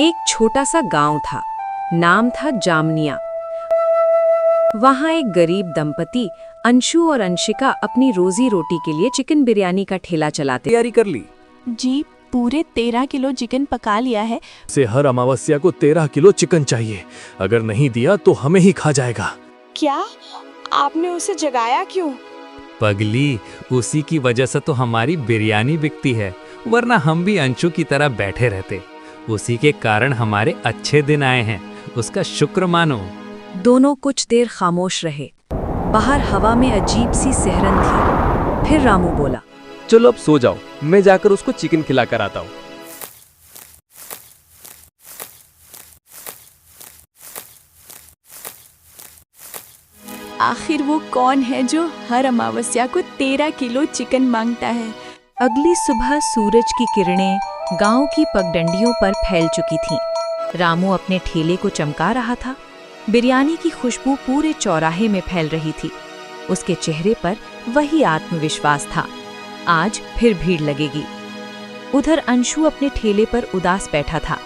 एक छोटा सा गांव था, नाम था जामनिया। वहां एक गरीब दंपति अंशु और अंशिका अपनी रोजी रोटी के लिए चिकन बिरयानी का ठेला चलाते। तैयारी कर ली जी, पूरे 13 किलो चिकन पका लिया है। से हर अमावस्या को 13 किलो चिकन चाहिए। अगर नहीं दिया तो हमें ही खा जाएगा। क्या आपने उसे जगाया क्यों? पगली, उसी की वजह से तो हमारी बिरयानी बिकती है, वरना हम भी अंशु की तरह बैठे रहते। उसी के कारण हमारे अच्छे दिन आए हैं, उसका शुक्र मानो। दोनों कुछ देर खामोश रहे। बाहर हवा में अजीब सी सिहरन थी। फिर रामू बोला, चलो अब सो जाओ, मैं जाकर उसको चिकन खिला कर आता हूँ। आखिर वो कौन है जो हर अमावस्या को 13 किलो चिकन मांगता है? अगली सुबह सूरज की किरणें गांव की पगडंडियों पर फैल चुकी थीं। रामू अपने ठेले को चमका रहा था। बिरयानी की खुशबू पूरे चौराहे में फैल रही थी। उसके चेहरे पर वही आत्मविश्वास था, आज फिर भीड़ लगेगी। उधर अंशु अपने ठेले पर उदास बैठा था।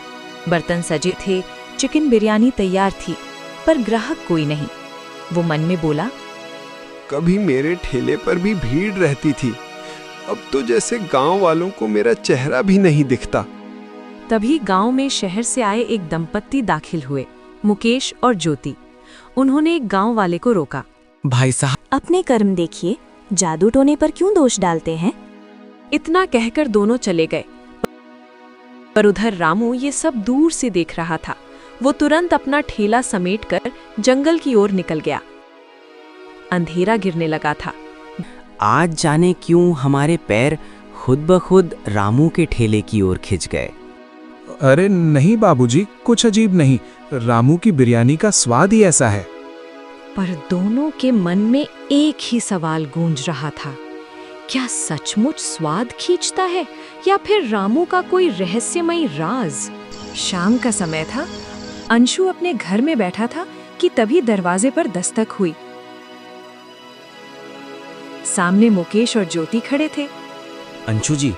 बर्तन सजे थे, चिकन बिरयानी तैयार थी, पर ग्राहक कोई नहीं। वो मन में बोला, कभी मेरे ठेले पर भी भीड़ रहती थी, अब तो जैसे गांव वालों को मेरा चेहरा भी नहीं दिखता। तभी गांव में शहर से आए एक दंपत्ति दाखिल हुए, मुकेश और ज्योति। उन्होंने एक गांव वाले को रोका। भाई साहब, अपने कर्म देखिए, जादू टोने पर क्यों दोष डालते हैं? इतना कहकर दोनों चले गए। पर उधर रामू ये सब दूर से देख रहा था। वो तुरंत अपना ठेला समेटकर जंगल की ओर निकल गया। अंधेरा गिरने लगा था। आज जाने क्यों हमारे पैर खुद ब खुद रामू के ठेले की ओर खिंच गए। अरे नहीं बाबूजी, कुछ अजीब नहीं, रामू की बिरयानी का स्वाद ही ऐसा है। पर दोनों के मन में एक ही सवाल गूंज रहा था, क्या सचमुच स्वाद खींचता है या फिर रामू का कोई रहस्यमयी राज? शाम का समय था। अंशु अपने घर में बैठा था कि तभी दरवाजे पर दस्तक हुई। सामने मुकेश और ज्योति खड़े थे। अंशु जी,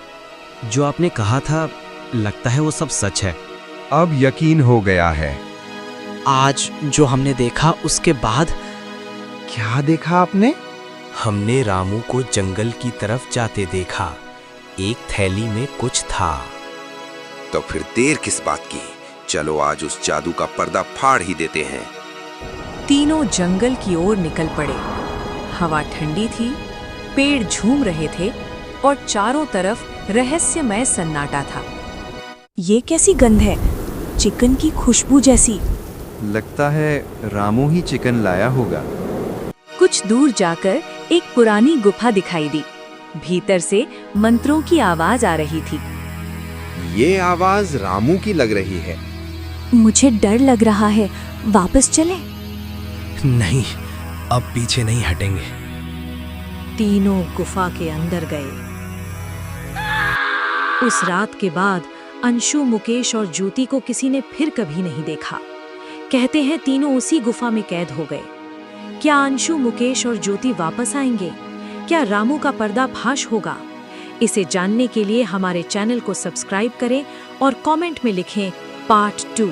जो आपने कहा था, लगता है वो सब सच है। अब यकीन हो गया है। आज जो हमने देखा उसके बाद। क्या देखा आपने? हमने रामू को जंगल की तरफ जाते देखा। एक थैली में कुछ था। तो फिर देर किस बात की? चलो आज उस जादू का पर्दा फाड़ ही देते हैं। तीनों जंगल की ओर निकल पड़े। हवा ठंडी थी, पेड़ झूम रहे थे और चारों तरफ रहस्यमय सन्नाटा था। ये कैसी गंध है? चिकन की खुशबू जैसी। लगता है रामू ही चिकन लाया होगा। कुछ दूर जाकर एक पुरानी गुफा दिखाई दी। भीतर से मंत्रों की आवाज आ रही थी। ये आवाज रामू की लग रही है। मुझे डर लग रहा है, वापस चलें? नहीं, अब पीछे नहीं हटेंगे। तीनों गुफा के अंदर गए। उस रात के बाद अंशु, मुकेश और ज्योति को किसी ने फिर कभी नहीं देखा। कहते हैं तीनों उसी गुफा में कैद हो गए। क्या अंशु, मुकेश और ज्योति वापस आएंगे? क्या रामू का पर्दाफाश होगा? इसे जानने के लिए हमारे चैनल को सब्सक्राइब करें और कमेंट में लिखें पार्ट 2।